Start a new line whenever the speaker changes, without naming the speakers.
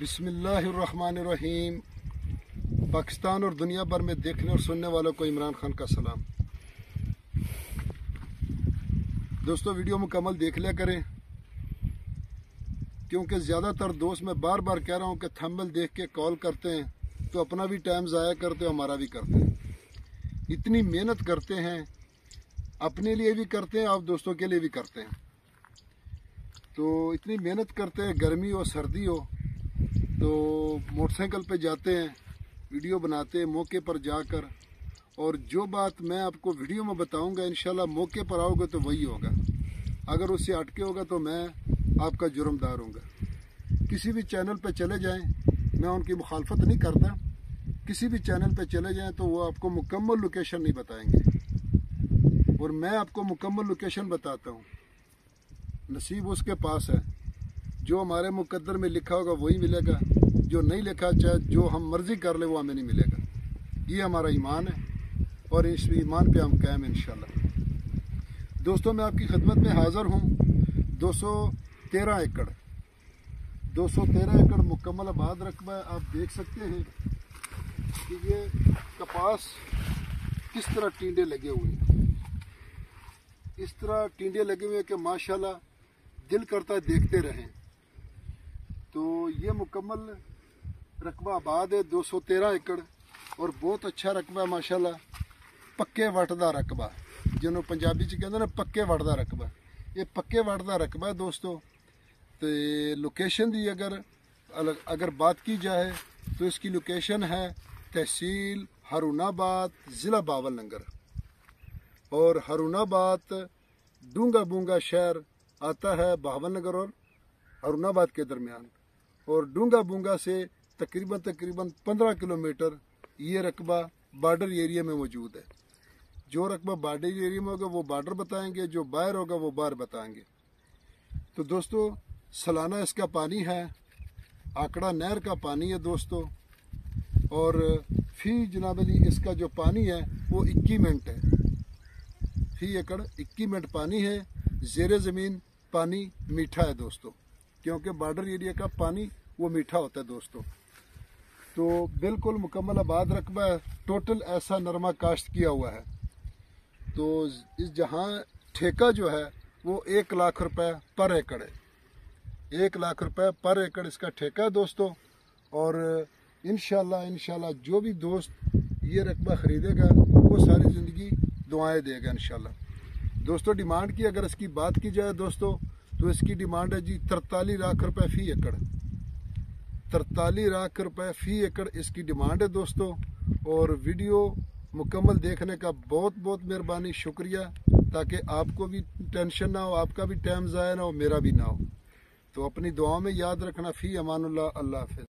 बिस्मिल्लाहिर्रहमानिर्रहीम। पाकिस्तान और दुनिया भर में देखने और सुनने वालों को इमरान खान का सलाम। दोस्तों, वीडियो मुकम्मल देख लिया करें, क्योंकि ज़्यादातर दोस्त मैं बार बार कह रहा हूँ कि थंबनेल देख के कॉल करते हैं तो अपना भी टाइम ज़ाया करते हैं, हमारा भी करते हैं। इतनी मेहनत करते हैं, अपने लिए भी करते हैं, आप दोस्तों के लिए भी करते हैं। तो इतनी मेहनत करते हैं, गर्मी हो सर्दी हो, तो मोटरसाइकिल पे जाते हैं, वीडियो बनाते हैं मौके पर जाकर। और जो बात मैं आपको वीडियो में बताऊंगा, इंशाल्लाह मौके पर आओगे तो वही होगा। अगर उससे हटके होगा तो मैं आपका जुर्मदार हूँगा। किसी भी चैनल पे चले जाएं, मैं उनकी मुखालफत नहीं करता, किसी भी चैनल पे चले जाएं तो वो आपको मुकम्मल लोकेशन नहीं बताएंगे, और मैं आपको मुकम्मल लोकेशन बताता हूँ। नसीब उसके पास है, जो हमारे मुकद्दर में लिखा होगा वही मिलेगा, जो नहीं लिखा चाहे जो हम मर्जी कर ले वो हमें नहीं मिलेगा। ये हमारा ईमान है और इस ईमान पे हम कायम हैं इंशाल्लाह। दोस्तों, मैं आपकी खिदमत में हाजिर हूँ। 213 एकड़ मुकम्मल आबाद रकबा है। आप देख सकते हैं कि ये कपास किस तरह टींडे लगे हुए हैं। इस तरह टींडे लगे हुए हैं कि माशाल्लाह दिल करता है देखते रहें। तो ये मुकम्मल रकबा आबाद है, 213 एकड़, और बहुत अच्छा रकबा है माशाल्लाह। पक्के वट दा रकबा, जिन्हों पंजाबी च कहते ना पक्के वट दा रकबा, ये पक्के वट दा रकबा है दोस्तों। तो लोकेशन की अगर बात की जाए तो इसकी लोकेशन है तहसील हारूनाबाद, ज़िला बावलनगर। और हारूनाबाद डूंगा बूंगा शहर आता है बावलनगर और हारूनाबाद के दरमियान, और डूंगा बूंगा से तकरीबन 15 किलोमीटर ये रकबा बॉर्डर एरिया में मौजूद है। जो रकबा बॉर्डर एरिया में होगा वो बॉर्डर बताएंगे, जो बाहर होगा वो बाहर बताएंगे। तो दोस्तों, सालाना इसका पानी है, आकड़ा नहर का पानी है दोस्तों, और फी जनाब अली इसका जो पानी है वो 21 मिनट है। फी एकड़ 21 मिनट पानी है। ज़ेरे ज़मीन पानी मीठा है दोस्तों, क्योंकि बॉर्डर एरिया का पानी वो मीठा होता है दोस्तों। तो बिल्कुल मुकम्मल आबाद रकबा है। टोटल ऐसा नरमा काश्त किया हुआ है। तो इस जहाँ ठेका जो है वो 1 लाख रुपए पर एकड़ है। 1 लाख रुपए पर एकड़ इसका ठेका है दोस्तों। और इंशाल्लाह जो भी दोस्त ये रकबा ख़रीदेगा वो सारी ज़िंदगी दुआएं देगा इंशाल्लाह। दोस्तों, डिमांड की अगर इसकी बात की जाए दोस्तों, तो इसकी डिमांड है जी 43 लाख रुपए फी एकड़। 43 लाख रुपए फी एकड़ इसकी डिमांड है दोस्तों। और वीडियो मुकम्मल देखने का बहुत बहुत मेहरबानी, शुक्रिया, ताकि आपको भी टेंशन ना हो, आपका भी टाइम ज़ाया ना हो, मेरा भी ना हो। तो अपनी दुआओं में याद रखना। फ़ी अमानुल्लाह, अल्लाह हाफ़िज़।